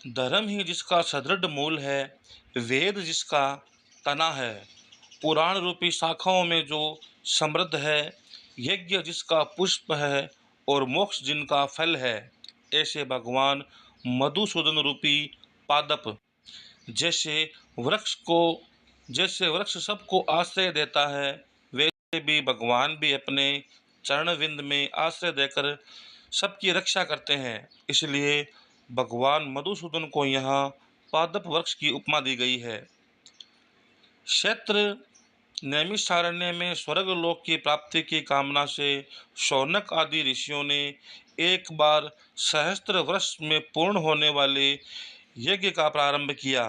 धर्म ही जिसका सदृढ़ मूल है, वेद जिसका तना है, पुराण रूपी शाखाओं में जो समृद्ध है, यज्ञ जिसका पुष्प है और मोक्ष जिनका फल है, ऐसे भगवान मधुसूदन रूपी पादप जैसे वृक्ष को जैसे वृक्ष सबको आश्रय देता है, वैसे भी भगवान भी अपने चरणविंद में आश्रय देकर सबकी रक्षा करते हैं। इसलिए भगवान मधुसूदन को यहाँ पादप वृक्ष की उपमा दी गई है। क्षेत्र नैमिषारण्य में स्वर्ग लोक की प्राप्ति की कामना से शौनक आदि ऋषियों ने एक बार सहस्त्र वर्ष में पूर्ण होने वाले यज्ञ का प्रारंभ किया।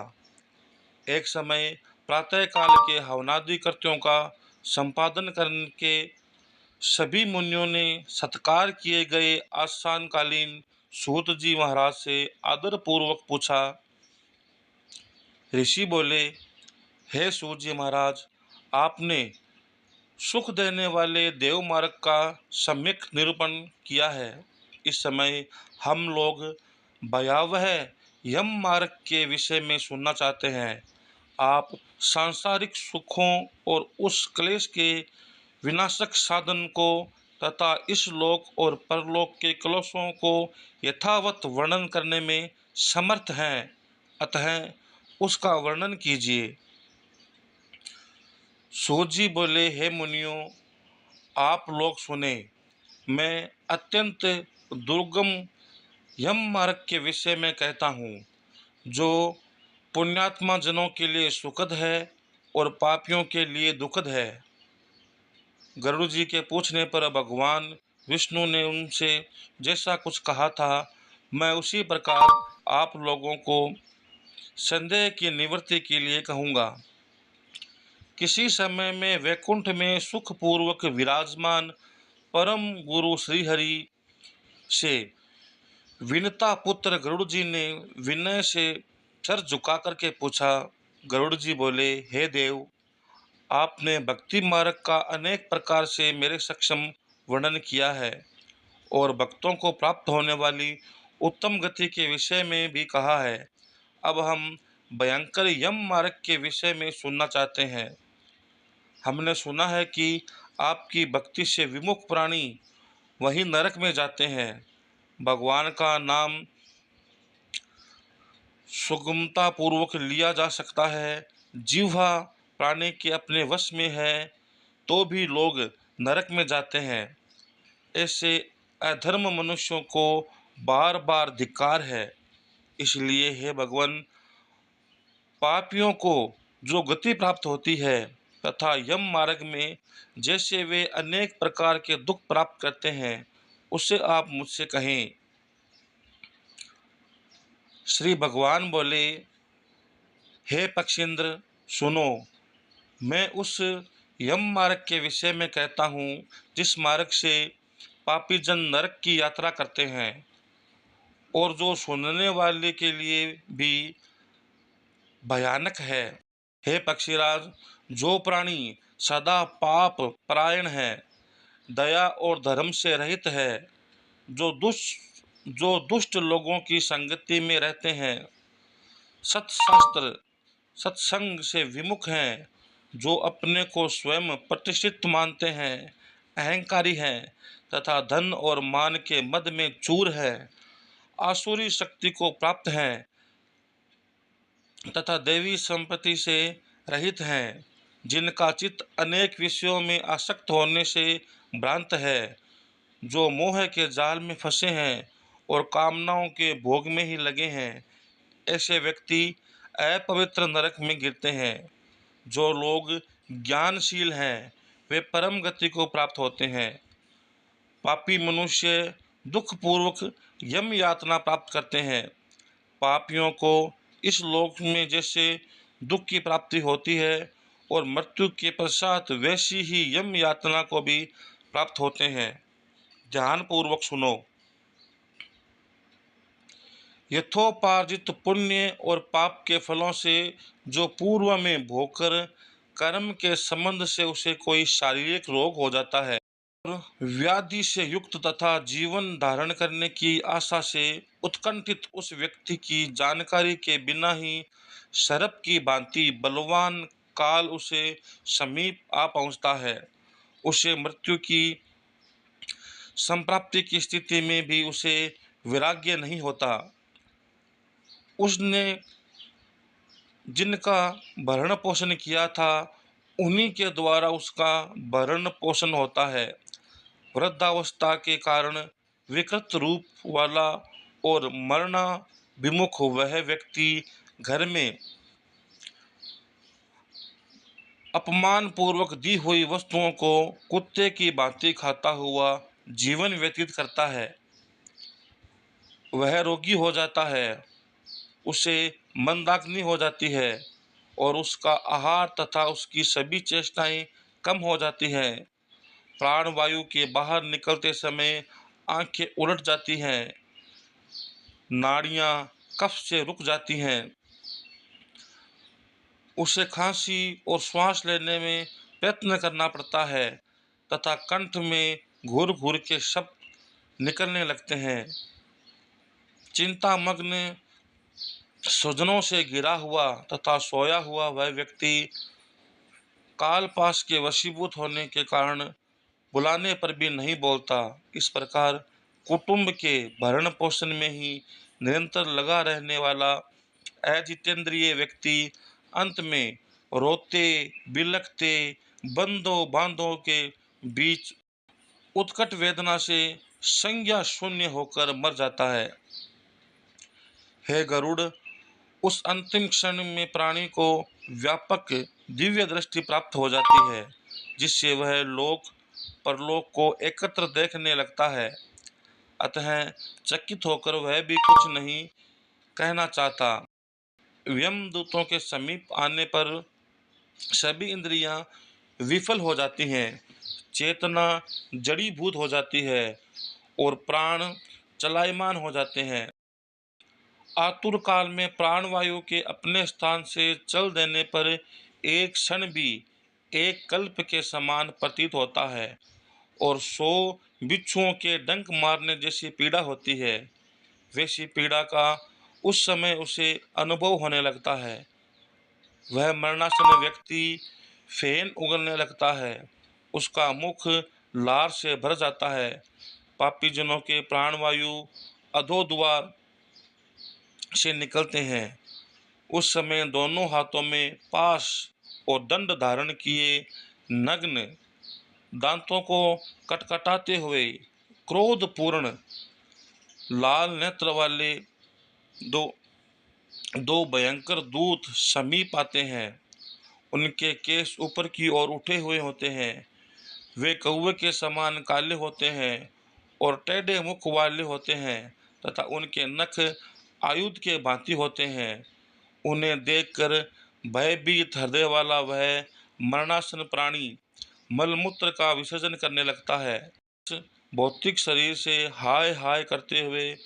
एक समय प्रातःकाल के हवनादि कृत्यों का संपादन करके सभी मुनियों ने सत्कार किए गए आस्थानकालीन सूत जी महाराज से आदर पूर्वक पूछा। ऋषि बोले, हे सूत जी महाराज, आपने सुख देने वाले देव मार्ग का सम्यक निरूपण किया है। इस समय हम लोग भयावह यम मार्ग के विषय में सुनना चाहते हैं। आप सांसारिक सुखों और उस क्लेश के विनाशक साधन को तथा इस लोक और परलोक के क्लेशों को यथावत वर्णन करने में समर्थ हैं, अतः उसका वर्णन कीजिए। सूत जी बोले, हे मुनियों, आप लोग सुने। मैं अत्यंत दुर्गम यम मार्ग के विषय में कहता हूँ, जो पुण्यात्मा जनों के लिए सुखद है और पापियों के लिए दुखद है। गरुड़ जी के पूछने पर भगवान विष्णु ने उनसे जैसा कुछ कहा था, मैं उसी प्रकार आप लोगों को संदेह की निवृत्ति के लिए कहूँगा। किसी समय में वैकुंठ में सुखपूर्वक विराजमान परम गुरु श्रीहरि से विनता पुत्र गरुड़ जी ने विनय से सर झुका करके पूछा। गरुड़ जी बोले, हे देव, आपने भक्ति मार्ग का अनेक प्रकार से मेरे सक्षम वर्णन किया है और भक्तों को प्राप्त होने वाली उत्तम गति के विषय में भी कहा है। अब हम भयंकर यम मार्ग के विषय में सुनना चाहते हैं। हमने सुना है कि आपकी भक्ति से विमुख प्राणी वही नरक में जाते हैं। भगवान का नाम सुगमता पूर्वक लिया जा सकता है। जिह्वा प्राणी के अपने वश में है तो भी लोग नरक में जाते हैं। ऐसे अधर्म मनुष्यों को बार बार धिक्कार है। इसलिए हे भगवान, पापियों को जो गति प्राप्त होती है तथा यम मार्ग में जैसे वे अनेक प्रकार के दुख प्राप्त करते हैं, उसे आप मुझसे कहें। श्री भगवान बोले, हे पक्षींद्र, सुनो। मैं उस यम मार्ग के विषय में कहता हूँ जिस मार्ग से पापी जन नरक की यात्रा करते हैं और जो सुनने वाले के लिए भी भयानक है। हे पक्षीराज, जो प्राणी सदा पाप परायण है, दया और धर्म से रहित है, जो दुष्ट लोगों की संगति में रहते हैं, सत्शास्त्र सत्संग से विमुख हैं, जो अपने को स्वयं प्रतिष्ठित मानते हैं, अहंकारी हैं तथा धन और मान के मद में चूर है, आसुरी शक्ति को प्राप्त हैं तथा देवी संपत्ति से रहित हैं, जिनका चित्त अनेक विषयों में आसक्त होने से भ्रांत है, जो मोह के जाल में फंसे हैं और कामनाओं के भोग में ही लगे हैं, ऐसे व्यक्ति अपवित्र नरक में गिरते हैं। जो लोग ज्ञानशील हैं वे परम गति को प्राप्त होते हैं। पापी मनुष्य दुखपूर्वक यम यातना प्राप्त करते हैं। पापियों को इस लोक में जैसे दुख की प्राप्ति होती है और मृत्यु के पश्चात वैसी ही यम यातना को भी प्राप्त होते हैं। ध्यानपूर्वक सुनो। यथोपार्जित पुण्य और पाप के फलों से जो पूर्व में भोग कर कर्म के संबंध से उसे कोई शारीरिक रोग हो जाता है, व्याधि से युक्त तथा जीवन धारण करने की आशा से उत्कंठित उस व्यक्ति की जानकारी के बिना ही सर्प की भांति बलवान काल उसे समीप आ पहुंचता है। उसे मृत्यु की संप्राप्ति की स्थिति में भी उसे वैराग्य नहीं होता। उसने जिनका भरण पोषण किया था उन्हीं के द्वारा उसका भरण पोषण होता है। वृद्धावस्था के कारण विकृत रूप वाला और मरना विमुख वह व्यक्ति घर में अपमान पूर्वक दी हुई वस्तुओं को कुत्ते की भांति खाता हुआ जीवन व्यतीत करता है। वह रोगी हो जाता है, उसे मंदाग्नि हो जाती है और उसका आहार तथा उसकी सभी चेष्टाएं कम हो जाती हैं। प्राणवायु के बाहर निकलते समय आंखें उलट जाती हैं, नाड़ियां कफ से रुक जाती हैं, उसे खांसी और श्वास लेने में प्रयत्न करना पड़ता है तथा कंठ में घूर घूर के शब्द निकलने लगते हैं। चिंतामग्न स्वजनों से घिरा हुआ तथा सोया हुआ वह व्यक्ति कालपाश के वशीभूत होने के कारण बुलाने पर भी नहीं बोलता। इस प्रकार कुटुंब के भरण पोषण में ही निरंतर लगा रहने वाला अजितेंद्रिय व्यक्ति अंत में रोते बिलखते बंदों बांधों के बीच उत्कट वेदना से संज्ञा शून्य होकर मर जाता है। हे गरुड़, उस अंतिम क्षण में प्राणी को व्यापक दिव्य दृष्टि प्राप्त हो जाती है, जिससे वह लोक परलोक को एकत्र देखने लगता है। अतः चकित होकर वह भी कुछ नहीं कहना चाहता। यमदूतों के समीप आने पर सभी इंद्रियां विफल हो जाती हैं, चेतना जड़ीभूत हो जाती है और प्राण चलायमान हो जाते हैं। आतुर काल में प्राणवायु के अपने स्थान से चल देने पर एक क्षण भी एक कल्प के समान प्रतीत होता है और 100 बिच्छुओं के डंक मारने जैसी पीड़ा होती है। वैसी पीड़ा का उस समय उसे अनुभव होने लगता है। वह मरणासन व्यक्ति फेन उगलने लगता है, उसका मुख लार से भर जाता है। पापी जनों के प्राणवायु अधोद्वार से निकलते हैं। उस समय दोनों हाथों में पाश और दंड धारण किए नग्न दांतों को कटकटाते हुए क्रोधपूर्ण लाल नेत्र वाले दो दो भयंकर दूत समीप आते हैं। उनके केश ऊपर की ओर उठे हुए होते हैं। वे कौवे के समान काले होते हैं और टेढ़े मुख वाले होते हैं तथा उनके नख आयुध के भांति होते हैं। उन्हें देखकर भयभीत हृदय वाला वह मरणासन प्राणी मलमूत्र का विसर्जन करने लगता है। भौतिक शरीर से हाय हाय करते हुए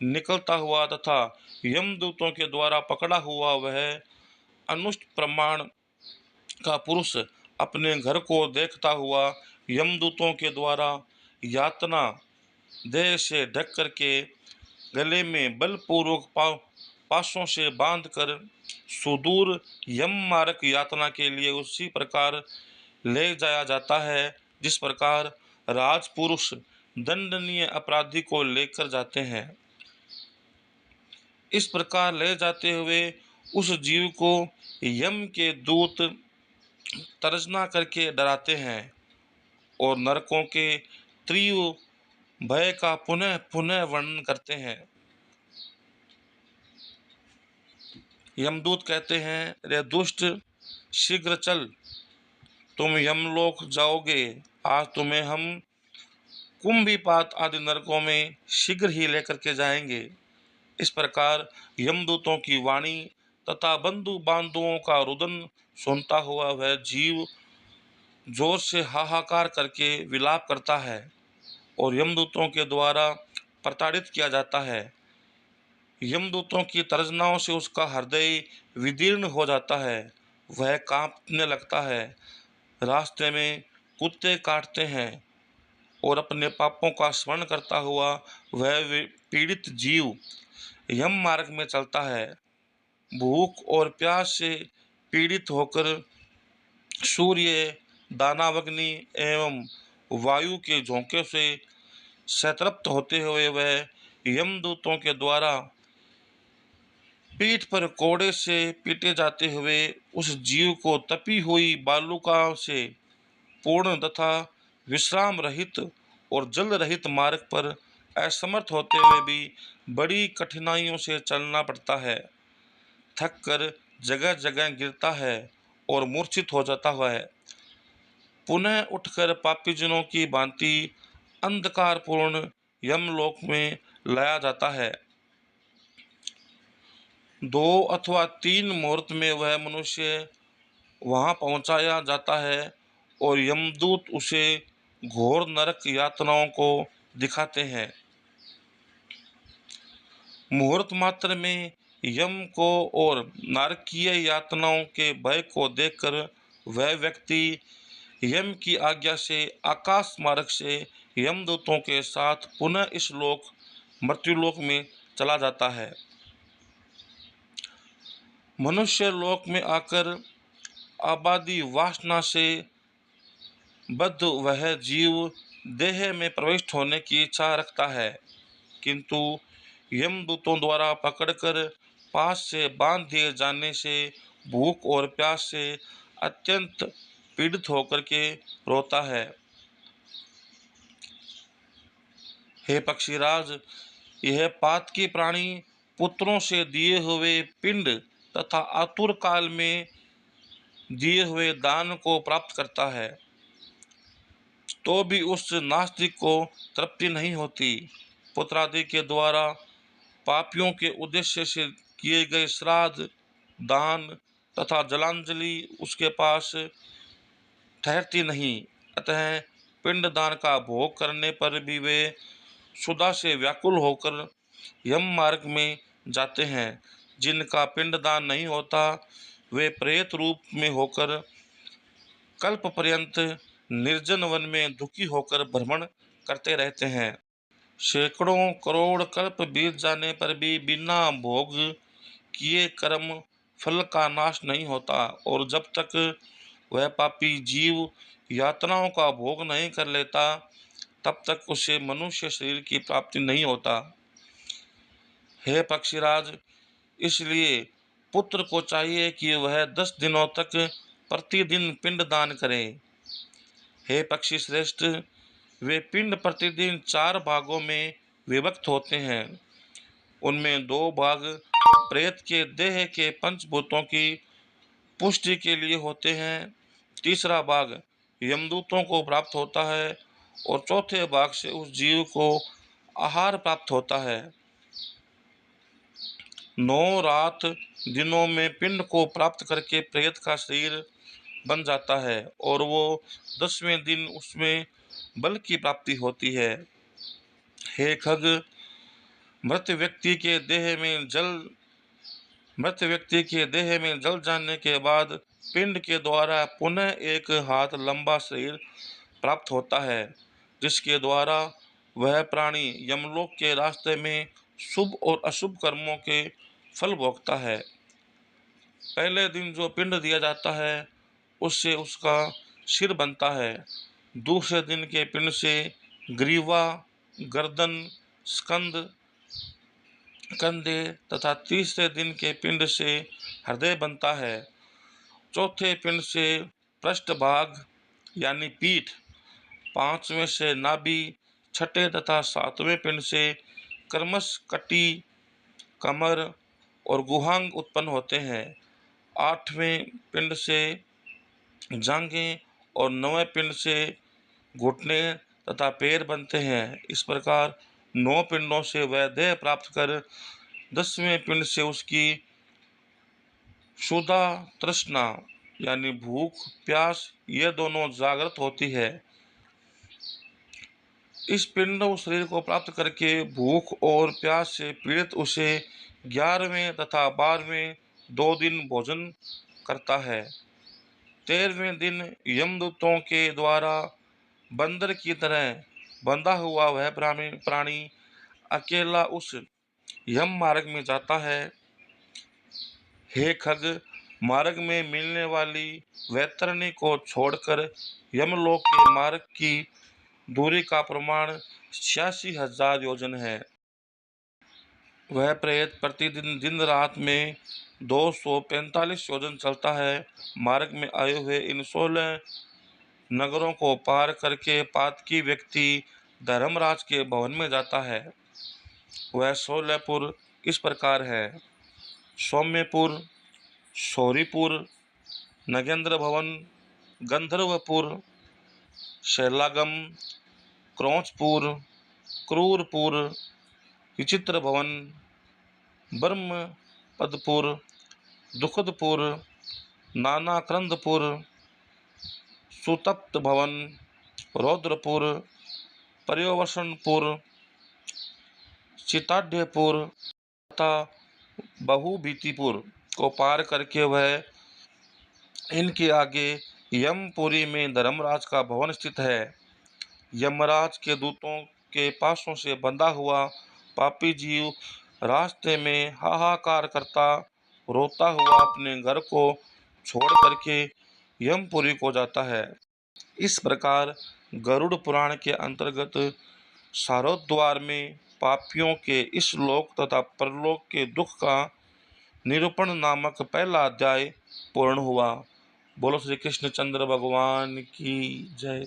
निकलता हुआ तथा यमदूतों के द्वारा पकड़ा हुआ वह अनुष्ट प्रमाण का पुरुष अपने घर को देखता हुआ यमदूतों के द्वारा यातना देह से ढक करके गले में बलपूर्वक पाशों से बांधकर सुदूर यम मार्ग यातना के लिए उसी प्रकार ले जाया जाता है जिस प्रकार राजपुरुष दंडनीय अपराधी को लेकर जाते हैं। इस प्रकार ले जाते हुए उस जीव को यम के दूत तर्जना करके डराते हैं और नरकों के तीव्र भय का पुनः पुनः वर्णन करते हैं। यमदूत कहते हैं, रे दुष्ट, शीघ्र चल, तुम यमलोक जाओगे। आज तुम्हें हम कुंभीपात आदि नरकों में शीघ्र ही लेकर के जाएंगे। इस प्रकार यमदूतों की वाणी तथा बंधु बांधुओं का रुदन सुनता हुआ वह जीव जोर से हाहाकार करके विलाप करता है और यमदूतों के द्वारा प्रताड़ित किया जाता है। यमदूतों की तर्जनाओं से उसका हृदय विदीर्ण हो जाता है, वह कांपने लगता है। रास्ते में कुत्ते काटते हैं, और अपने पापों का स्मरण करता हुआ वह पीड़ित जीव यम मार्ग में चलता है। भूख और प्यास से पीड़ित होकर सूर्य, दानवाग्नि एवं वायु के झोंके से संतप्त होते हुए वह यमदूतों के द्वारा पीठ पर कोड़े से पीटे जाते हुए उस जीव को तपी हुई बालुका से पूर्ण तथा विश्राम रहित और जल रहित मार्ग पर असमर्थ होते हुए भी बड़ी कठिनाइयों से चलना पड़ता है। थक कर जगह जगह गिरता है और मूर्छित हो जाता हुआ है। पुनः उठकर पापीजनों की भांति अंधकारपूर्ण यमलोक में लाया जाता है। 2 अथवा 3 मुहूर्त में वह मनुष्य वहां पहुंचाया जाता है और यमदूत उसे घोर नरक यातनाओं को दिखाते हैं। मुहूर्त मात्र में यम को और नारकीय यातनाओं के भय को देखकर वह व्यक्ति यम की आज्ञा से आकाश मार्ग से यमदूतों के साथ पुनः इस लोक मृत्युलोक में चला जाता है। मनुष्य लोक में आकर आबादी वासना से बद्ध वह जीव देह में प्रविष्ट होने की इच्छा रखता है, किंतु यमदूतों द्वारा पकड़कर पास से बांध दिए जाने से भूख और प्यास से अत्यंत पीड़ित होकर के रोता है। हे पक्षीराज, यह पातकी प्राणी पुत्रों से दिए हुए पिंड तथा आतुर काल में दिए हुए दान को प्राप्त करता है, तो भी उस नास्तिक को तृप्ति नहीं होती। पुत्रादि के द्वारा पापियों के उद्देश्य से किए गए श्राद्ध, दान तथा जलांजलि उसके पास ठहरती नहीं। अतः पिंडदान का भोग करने पर भी वे क्षुधा से व्याकुल होकर यम मार्ग में जाते हैं। जिनका पिंडदान नहीं होता वे प्रेत रूप में होकर कल्प पर्यंत निर्जन वन में दुखी होकर भ्रमण करते रहते हैं। सैकड़ों करोड़ कल्प बीत जाने पर भी बिना भोग किए कर्म फल का नाश नहीं होता और जब तक वह पापी जीव यातनाओं का भोग नहीं कर लेता तब तक उसे मनुष्य शरीर की प्राप्ति नहीं होता। हे पक्षीराज, इसलिए पुत्र को चाहिए कि वह 10 दिनों तक प्रतिदिन पिंड दान करे। हे पक्षी श्रेष्ठ, वे पिंड प्रतिदिन 4 भागों में विभक्त होते हैं। उनमें 2 भाग प्रेत के देह के पंचभूतों की पुष्टि के लिए होते हैं, तीसरा भाग यमदूतों को प्राप्त होता है और चौथे भाग से उस जीव को आहार प्राप्त होता है। 9 रात दिनों में पिंड को प्राप्त करके प्रेत का शरीर बन जाता है और वो 10वें दिन उसमें बल की प्राप्ति होती है। हे खग, मृत व्यक्ति के देह में जल जाने के बाद पिंड के द्वारा पुनः एक हाथ लंबा शरीर प्राप्त होता है, जिसके द्वारा वह प्राणी यमलोक के रास्ते में शुभ और अशुभ कर्मों के फल भोगता है। पहले दिन जो पिंड दिया जाता है उससे उसका सिर बनता है। दूसरे दिन के पिंड से ग्रीवा, गर्दन, स्कंद, कंधे तथा तीसरे दिन के पिंड से हृदय बनता है। चौथे पिंड से पृष्ठभाग यानी पीठ, 5वें से नाभि, छठे तथा 7वें पिंड से कर्मश, कटी, कमर और गुहांग उत्पन्न होते हैं। 8वें पिंड से जांघें और 9वें पिंड से घुटने तथा पैर बनते हैं। इस प्रकार 9 पिंडों से वह देह प्राप्त कर 10वें पिंड से उसकी क्षुधा, तृष्णा यानी भूख, प्यास ये दोनों जागृत होती है। इस पिंड शरीर को प्राप्त करके भूख और प्यास से पीड़ित उसे 11वें तथा 12वें 2 दिन भोजन करता है। 13वें दिन यमदूतों के द्वारा बंदर की तरह बंधा हुआ वह प्राणी अकेला उस यम मार्ग में जाता है। हे खग, मार्ग में मिलने वाली वैतरणी को छोड़कर यमलोक के मार्ग की दूरी का प्रमाण 86,000 योजन है। वह प्रेत प्रतिदिन दिन रात में 245 योजन चलता है। मार्ग में आए हुए इन 16 नगरों को पार करके पातकी व्यक्ति धर्मराज के भवन में जाता है। वह 16पुर इस प्रकार है: सौम्यपुर, शौरीपुर, नगेंद्र भवन, गंधर्वपुर, शैलागम, क्रौंचपुर, क्रूरपुर, विचित्र भवन, ब्रह्मपदपुर, दुखदपुर, नानाक्रंदपुर, सुतप्त भवन, रौद्रपुर, पर्यवसनपुर, चिताढ़पुर तथा बहुभीतिपुर को पार करके वह इनके आगे यमपुरी में धर्मराज का भवन स्थित है। यमराज के दूतों के पासों से बंधा हुआ पापी जीव रास्ते में हाहाकार करता रोता हुआ अपने घर को छोड़ करके यमपुरी को जाता है। इस प्रकार गरुड़ पुराण के अंतर्गत सारोद्वार में पापियों के इस लोक तथा परलोक के दुख का निरूपण नामक पहला अध्याय पूर्ण हुआ। बोलो श्री कृष्ण चंद्र भगवान की जय।